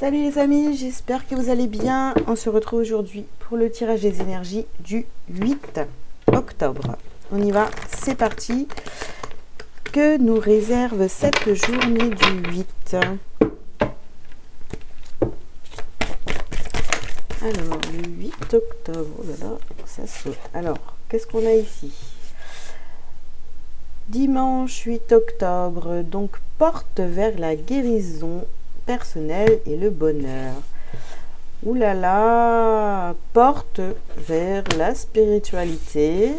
Salut les amis, j'espère que vous allez bien. On se retrouve aujourd'hui pour le tirage des énergies du 8 octobre. On y va, c'est parti. Que nous réserve cette journée du 8? Alors, le 8 octobre, oh là là, ça saute. Alors, qu'est-ce qu'on a ici? Dimanche 8 octobre, donc porte vers la guérison personnelle et le bonheur. Ouh là là, porte vers la spiritualité.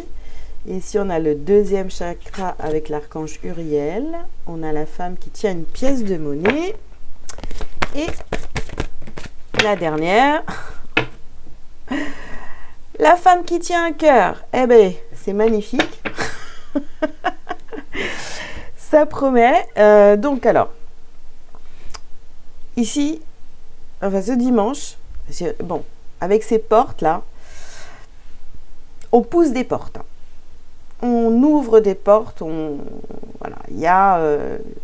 Et ici, on a le deuxième chakra avec l'archange Uriel. On a la femme qui tient une pièce de monnaie. Et la dernière, la femme qui tient un cœur. Eh bien, c'est magnifique. Ça promet. Donc alors, ici, enfin ce dimanche, bon, avec ces portes-là, on pousse des portes. On ouvre des portes. Voilà, il y a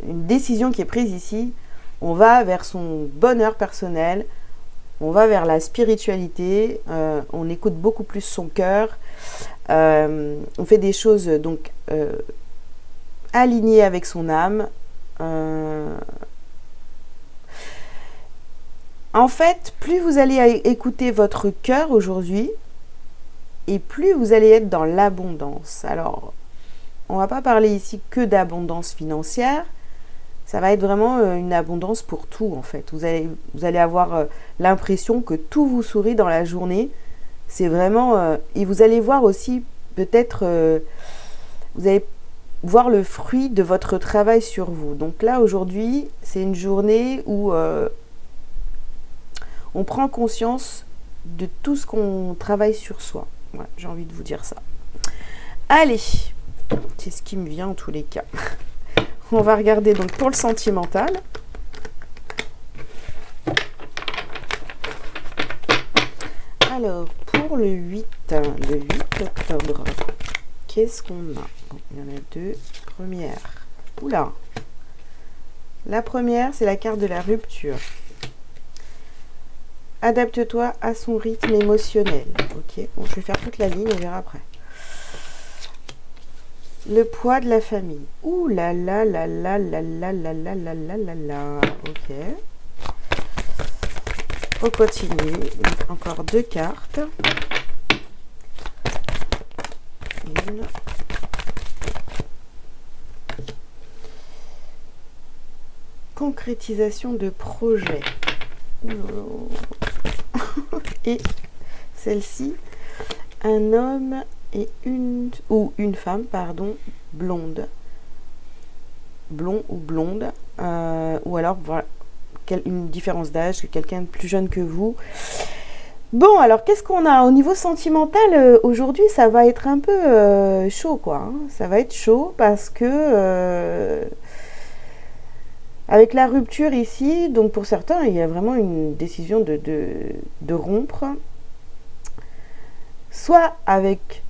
une décision qui est prise ici. On va vers son bonheur personnel. On va vers la spiritualité. On écoute beaucoup plus son cœur. On fait des choses donc alignées avec son âme. En fait, plus vous allez écouter votre cœur aujourd'hui, et plus vous allez être dans l'abondance. Alors, on ne va pas parler ici que d'abondance financière. Ça va être vraiment une abondance pour tout, en fait. Vous allez avoir l'impression que tout vous sourit dans la journée. C'est vraiment... et vous allez voir aussi, peut-être... vous allez voir le fruit de votre travail sur vous. Donc là, aujourd'hui, c'est une journée où on prend conscience de tout ce qu'on travaille sur soi. Ouais, j'ai envie de vous dire ça. Allez, c'est ce qui me vient en tous les cas. On va regarder donc pour le sentimental. Alors, pour le 8 octobre, qu'est-ce qu'on a? Bon, il y en a deux. Première. Oula. La première, c'est la carte de la rupture. Adapte-toi à son rythme émotionnel. Ok, bon, je vais faire toute la ligne, on verra après. Le poids de la famille. Ouh là là là là là là là là là là là là. Ok. On continue. Donc, encore deux cartes. Une. Concrétisation de projet. Et celle-ci, un homme et une femme, pardon, blonde, blond ou blonde, ou alors voilà, une différence d'âge, quelqu'un de plus jeune que vous. Bon, alors qu'est-ce qu'on a au niveau sentimental aujourd'hui? Ça va être un peu chaud, quoi. Hein. Ça va être chaud parce que avec la rupture ici, donc pour certains, il y a vraiment une décision de rompre, soit avec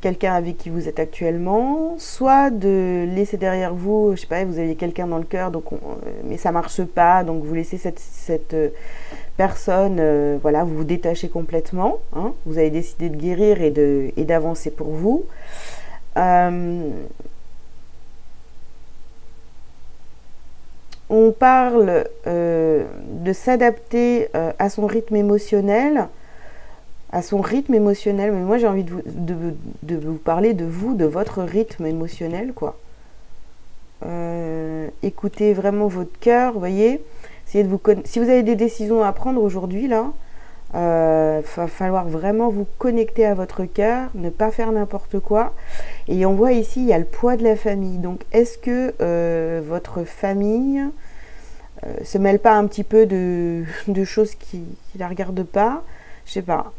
quelqu'un avec qui vous êtes actuellement, soit de laisser derrière vous, je sais pas, vous avez quelqu'un dans le cœur, donc mais ça marche pas, donc vous laissez cette personne, voilà, vous vous détachez complètement, hein, vous avez décidé de guérir et d'avancer pour vous. On parle de s'adapter à son rythme émotionnel, mais moi j'ai envie de vous parler de vous, de votre rythme émotionnel, quoi. Écoutez vraiment votre cœur, vous voyez. Essayez de si vous avez des décisions à prendre aujourd'hui, là, va falloir vraiment vous connecter à votre cœur, ne pas faire n'importe quoi. Et on voit ici, il y a le poids de la famille. Donc, est-ce que votre famille se mêle pas un petit peu de choses qui la regardent pas? Je sais pas.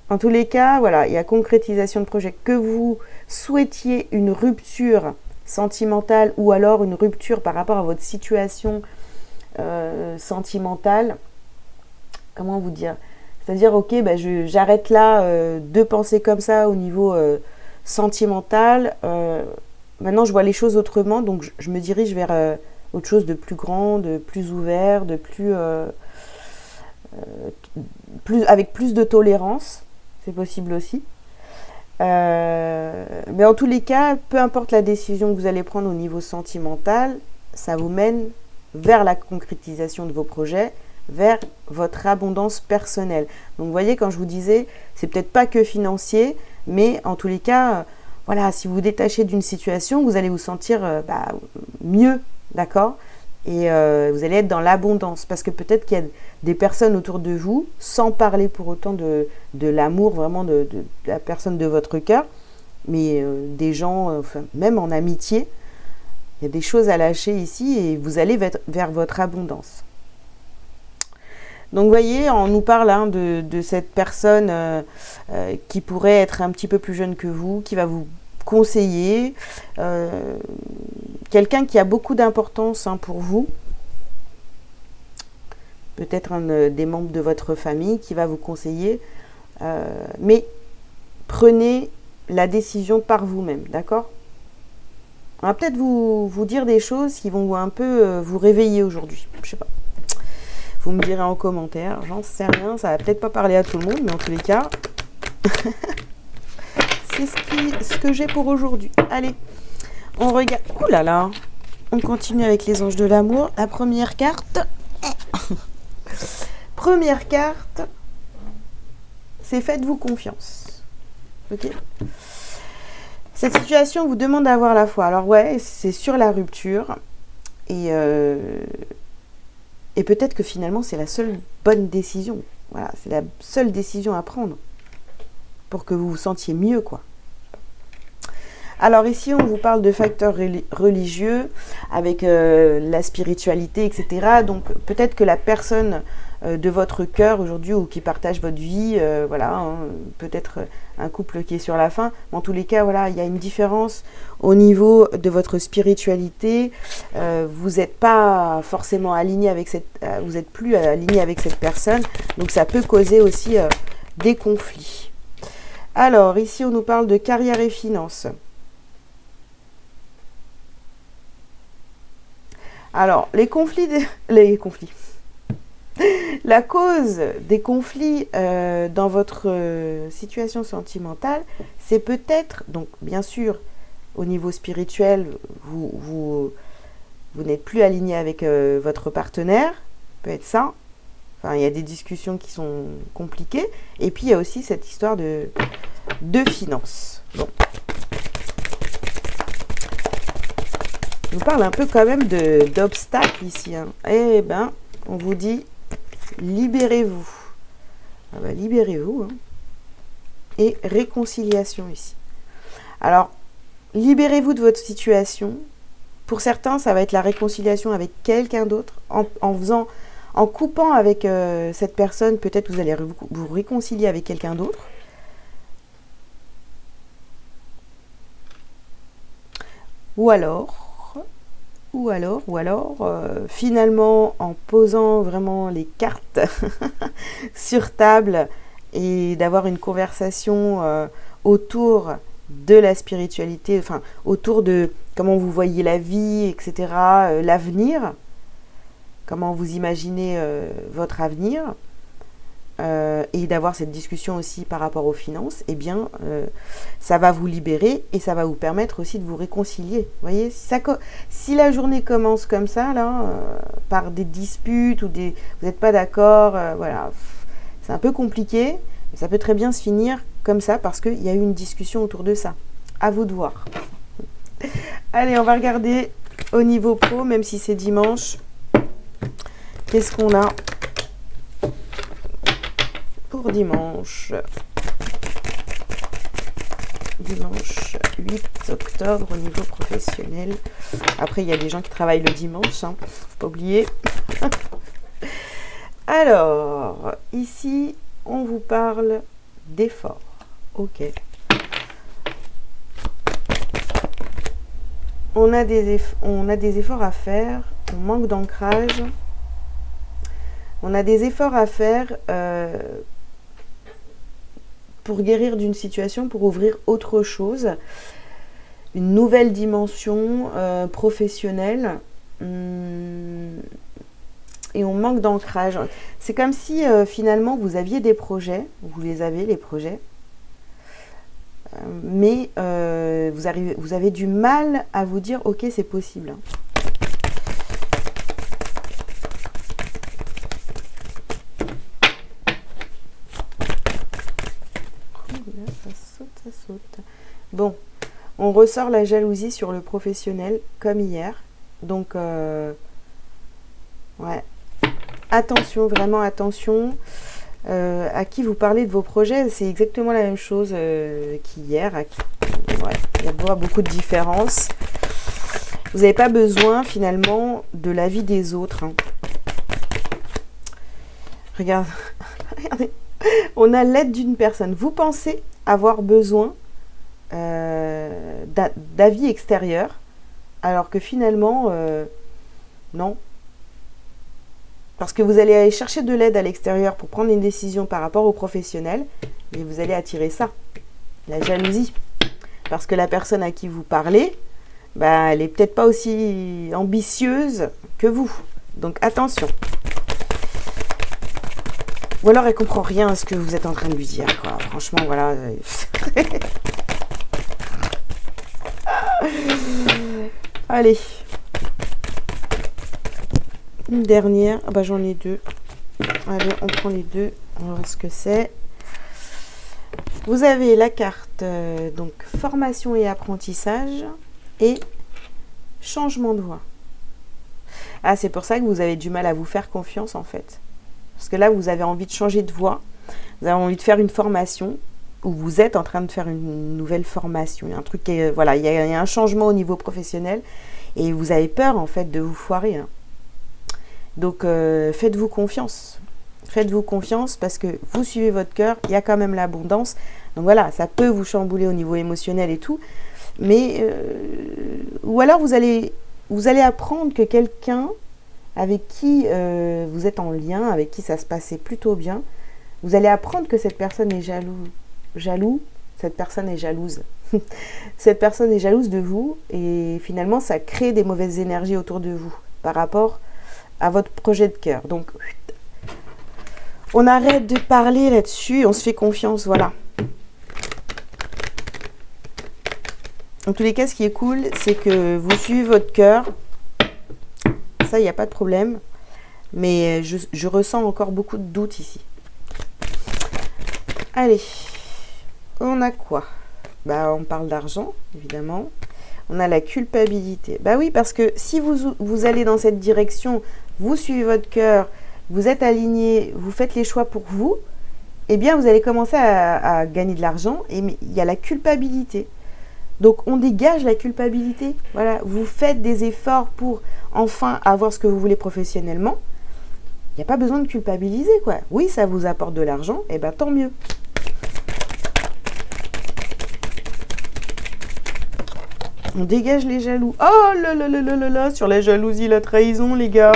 En tous les cas, voilà, il y a concrétisation de projet. Que vous souhaitiez une rupture sentimentale ou alors une rupture par rapport à votre situation sentimentale, comment vous dire? C'est-à-dire, ok, bah, j'arrête là de penser comme ça au niveau sentimental. Maintenant, je vois les choses autrement, donc je me dirige vers autre chose de plus grand, de plus ouvert, de plus avec plus de tolérance, c'est possible aussi. Mais en tous les cas, peu importe la décision que vous allez prendre au niveau sentimental, ça vous mène vers la concrétisation de vos projets, vers votre abondance personnelle. Donc vous voyez, quand je vous disais, c'est peut-être pas que financier, mais en tous les cas, voilà, si vous vous détachez d'une situation, vous allez vous sentir mieux, d'accord ? Et vous allez être dans l'abondance, parce que peut-être qu'il y a des personnes autour de vous, sans parler pour autant de l'amour, vraiment de la personne de votre cœur, mais des gens, même en amitié, il y a des choses à lâcher ici et vous allez vers votre abondance. Donc vous voyez, on nous parle de cette personne qui pourrait être un petit peu plus jeune que vous, qui va vous conseiller, quelqu'un qui a beaucoup d'importance pour vous, peut-être un des membres de votre famille qui va vous conseiller, mais prenez la décision par vous-même, d'accord ? On va peut-être vous dire des choses qui vont un peu vous réveiller aujourd'hui, je sais pas. Vous me direz en commentaire, j'en sais rien, ça va peut-être pas parler à tout le monde, mais en tous les cas, c'est ce que j'ai pour aujourd'hui. Allez, on regarde. Ouh là là, on continue avec les anges de l'amour. La première carte. Première carte, c'est faites-vous confiance. Ok ? Cette situation vous demande d'avoir la foi. Alors ouais, c'est sur la rupture. Et peut-être que finalement, c'est la seule bonne décision. Voilà, c'est la seule décision à prendre pour que vous vous sentiez mieux, quoi. Alors ici, on vous parle de facteurs religieux avec la spiritualité, etc. Donc peut-être que la personne de votre cœur aujourd'hui ou qui partage votre vie, peut-être un couple qui est sur la fin. Mais en tous les cas, voilà, il y a une différence au niveau de votre spiritualité. Vous n'êtes pas forcément aligné avec vous n'êtes plus aligné avec cette personne. Donc ça peut causer aussi des conflits. Alors ici, on nous parle de carrière et finances. Alors, les conflits. La cause des conflits dans votre situation sentimentale, c'est peut-être, donc bien sûr, au niveau spirituel, vous n'êtes plus aligné avec votre partenaire, peut être ça. Enfin, il y a des discussions qui sont compliquées. Et puis, il y a aussi cette histoire de finances. Bon. Je vous parle un peu quand même d'obstacles ici. Eh ben, on vous dit, libérez-vous. Ah ben, libérez-vous. Et réconciliation ici. Alors, libérez-vous de votre situation. Pour certains, ça va être la réconciliation avec quelqu'un d'autre. En coupant avec cette personne, peut-être vous allez vous réconcilier avec quelqu'un d'autre. Ou alors, finalement, en posant vraiment les cartes sur table et d'avoir une conversation autour de la spiritualité, enfin, autour de comment vous voyez la vie, etc., l'avenir, comment vous imaginez votre avenir, et d'avoir cette discussion aussi par rapport aux finances, eh bien, ça va vous libérer et ça va vous permettre aussi de vous réconcilier. Vous voyez, si la journée commence comme ça, là, par des disputes ou vous n'êtes pas d'accord, voilà, c'est un peu compliqué, mais ça peut très bien se finir comme ça parce qu'il y a eu une discussion autour de ça. À vous de voir. Allez, on va regarder au niveau pro, même si c'est dimanche. Qu'est-ce qu'on a pour dimanche 8 octobre au niveau professionnel. Après, il y a des gens qui travaillent le dimanche, hein, faut pas oublier. Alors, ici, on vous parle d'efforts. Ok. On a des efforts à faire, on manque d'ancrage. On a des efforts à faire pour guérir d'une situation, pour ouvrir autre chose, une nouvelle dimension professionnelle. et on manque d'ancrage. C'est comme si finalement vous aviez des projets, vous les avez les projets, mais vous avez du mal à vous dire ok c'est possible. Ça saute. Bon, on ressort la jalousie sur le professionnel comme hier. Donc, ouais. Attention, vraiment attention. À qui vous parlez de vos projets, c'est exactement la même chose qu'hier. Ouais, il y a beaucoup de différences. Vous n'avez pas besoin finalement de l'avis des autres. Hein. Regardez, on a l'aide d'une personne. Vous pensez avoir besoin d'avis extérieurs, alors que finalement, non. Parce que vous allez aller chercher de l'aide à l'extérieur pour prendre une décision par rapport aux professionnels, mais vous allez attirer ça, la jalousie. Parce que la personne à qui vous parlez, bah, elle n'est peut-être pas aussi ambitieuse que vous. Donc attention. Ou alors elle comprend rien à ce que vous êtes en train de lui dire, quoi. Franchement, voilà. Allez. Une dernière. Ah bah j'en ai deux. Allez, on prend les deux. On va voir ce que c'est. Vous avez la carte donc formation et apprentissage et changement de voie. Ah, c'est pour ça que vous avez du mal à vous faire confiance en fait. Parce que là, vous avez envie de changer de voie. Vous avez envie de faire une formation ou vous êtes en train de faire une nouvelle formation. Il y a un truc qui est, voilà, il y a un changement au niveau professionnel et vous avez peur en fait de vous foirer. Hein. Donc, faites-vous confiance. Faites-vous confiance parce que vous suivez votre cœur, il y a quand même l'abondance. Donc voilà, ça peut vous chambouler au niveau émotionnel et tout. Mais, ou alors vous allez apprendre que quelqu'un avec qui vous êtes en lien, avec qui ça se passait plutôt bien, vous allez apprendre que cette personne est cette personne est jalouse. Cette personne est jalouse de vous et finalement ça crée des mauvaises énergies autour de vous par rapport à votre projet de cœur. Donc, on arrête de parler là-dessus, on se fait confiance, voilà. En tous les cas, ce qui est cool, c'est que vous suivez votre cœur. Ça, il n'y a pas de problème. Mais je ressens encore beaucoup de doutes ici. Allez, on a quoi? Bah, on parle d'argent, évidemment. On a la culpabilité. Bah oui, parce que si vous allez dans cette direction, vous suivez votre cœur, vous êtes aligné, vous faites les choix pour vous, eh bien, vous allez commencer à gagner de l'argent. Et il y a la culpabilité. Donc, on dégage la culpabilité. Voilà, vous faites des efforts pour enfin avoir ce que vous voulez professionnellement. Il n'y a pas besoin de culpabiliser, quoi. Oui, ça vous apporte de l'argent, et bien tant mieux. On dégage les jaloux. Oh là là là là là là, sur la jalousie, la trahison, les gars.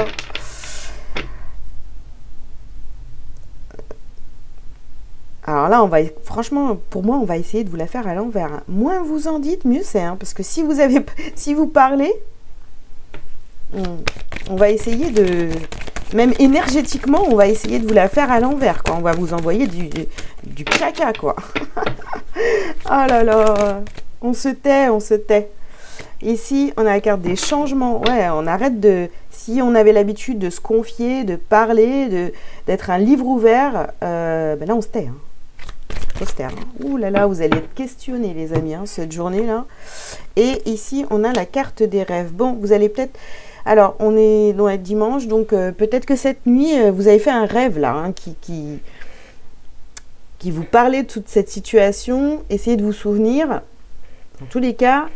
Alors là, franchement, pour moi, on va essayer de vous la faire à l'envers. Hein. Moins vous en dites, mieux c'est. Hein, parce que si vous parlez, on va essayer de... Même énergétiquement, on va essayer de vous la faire à l'envers. On va vous envoyer du caca, quoi. Oh là là. On se tait, on se tait. Ici, on a la carte des changements. Ouais, on arrête de... Si on avait l'habitude de se confier, de parler, d'être un livre ouvert, ben là, on se tait. Hein. On se tait. Hein. Ouh là là, vous allez être questionnés, les amis, hein, cette journée-là. Et ici, on a la carte des rêves. Bon, vous allez peut-être... Alors, on est dans le dimanche, donc peut-être que cette nuit, vous avez fait un rêve, là, hein, qui vous parlait de toute cette situation. Essayez de vous souvenir. Dans tous les cas,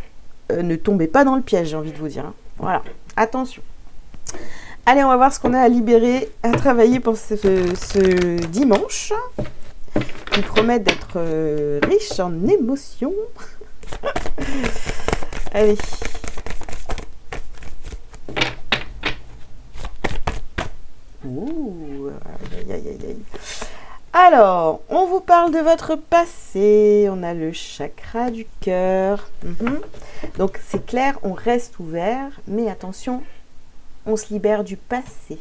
ne tombez pas dans le piège, j'ai envie de vous dire. Hein. Voilà, attention. Allez, on va voir ce qu'on a à libérer, à travailler pour ce dimanche, qui promet d'être riche en émotions. Allez. Ouh, aïe, aïe, aïe, aïe. Alors, on vous parle de votre passé. On a le chakra du cœur. Donc, c'est clair, on reste ouvert. Mais attention, on se libère du passé.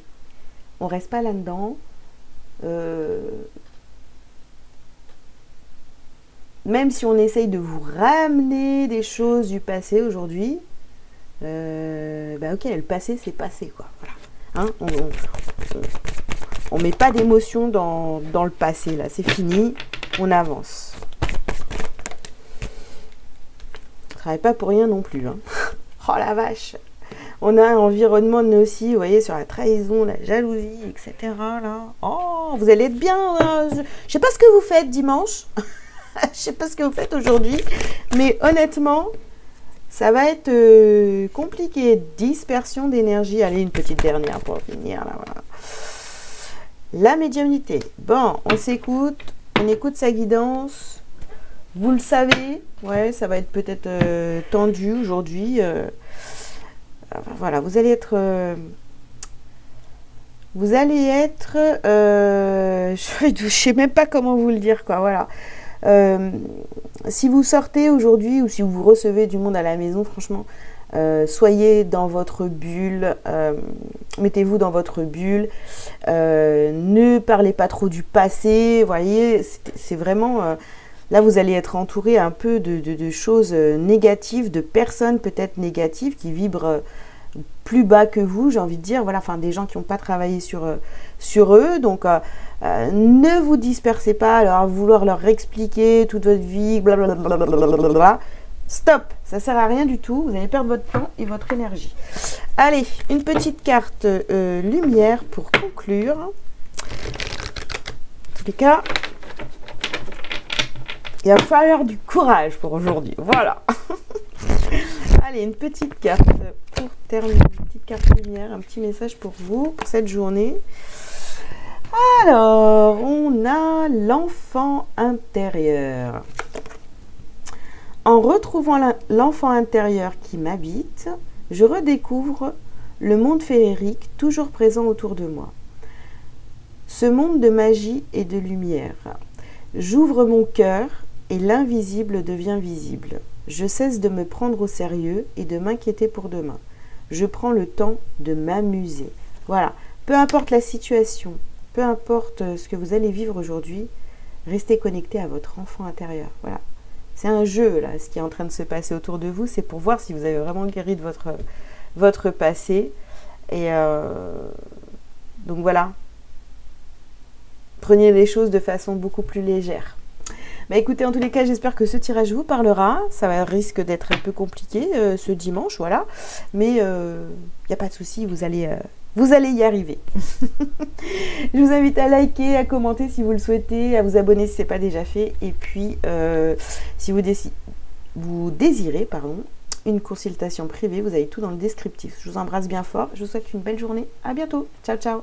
on reste pas là-dedans. Même si on essaye de vous ramener des choses du passé aujourd'hui, bah ok, le passé c'est passé quoi. Voilà. Hein, on met pas d'émotion dans le passé là, c'est fini, on avance. On travaille pas pour rien non plus. Hein. Oh la vache! On a un environnement nocif, vous voyez, sur la trahison, la jalousie, etc. Là. Oh, vous allez être bien. Je sais pas ce que vous faites dimanche. Je sais pas ce que vous faites aujourd'hui. Mais honnêtement, ça va être compliqué. Dispersion d'énergie. Allez, une petite dernière pour finir. Là, voilà. La médiumnité. Bon, on s'écoute. On écoute sa guidance. Vous le savez. Ouais, ça va être peut-être tendu aujourd'hui. Voilà, vous allez être, je sais même pas comment vous le dire, quoi, voilà. Si vous sortez aujourd'hui ou si vous recevez du monde à la maison, franchement, soyez dans votre bulle, mettez-vous dans votre bulle, ne parlez pas trop du passé, vous voyez, c'est vraiment... Là, vous allez être entouré un peu de choses négatives, de personnes peut-être négatives qui vibrent plus bas que vous, j'ai envie de dire. Voilà, enfin, des gens qui n'ont pas travaillé sur eux. Donc, ne vous dispersez pas alors à vouloir leur expliquer toute votre vie, blablabla. Stop, ça ne sert à rien du tout. Vous allez perdre votre temps et votre énergie. Allez, une petite carte lumière pour conclure. En tous les cas... Il va falloir du courage pour aujourd'hui. Voilà. Allez, une petite carte pour terminer. Une petite carte lumière, un petit message pour vous, pour cette journée. Alors, on a l'enfant intérieur. En retrouvant l'enfant intérieur qui m'habite, je redécouvre le monde féerique toujours présent autour de moi. Ce monde de magie et de lumière. J'ouvre mon cœur et l'invisible devient visible. Je cesse de me prendre au sérieux et de m'inquiéter pour demain. Je prends le temps de m'amuser. Voilà, peu importe la situation, peu importe ce que vous allez vivre aujourd'hui, restez connecté à votre enfant intérieur. Voilà, c'est un jeu là, ce qui est en train de se passer autour de vous, c'est pour voir si vous avez vraiment guéri de votre passé. Et donc voilà, prenez les choses de façon beaucoup plus légère. Bah écoutez, en tous les cas, j'espère que ce tirage vous parlera. Ça risque d'être un peu compliqué ce dimanche, voilà. Mais il n'y a pas de souci, vous allez y arriver. Je vous invite à liker, à commenter si vous le souhaitez, à vous abonner si ce n'est pas déjà fait. Et puis, si vous désirez une consultation privée, vous avez tout dans le descriptif. Je vous embrasse bien fort. Je vous souhaite une belle journée. À bientôt. Ciao, ciao.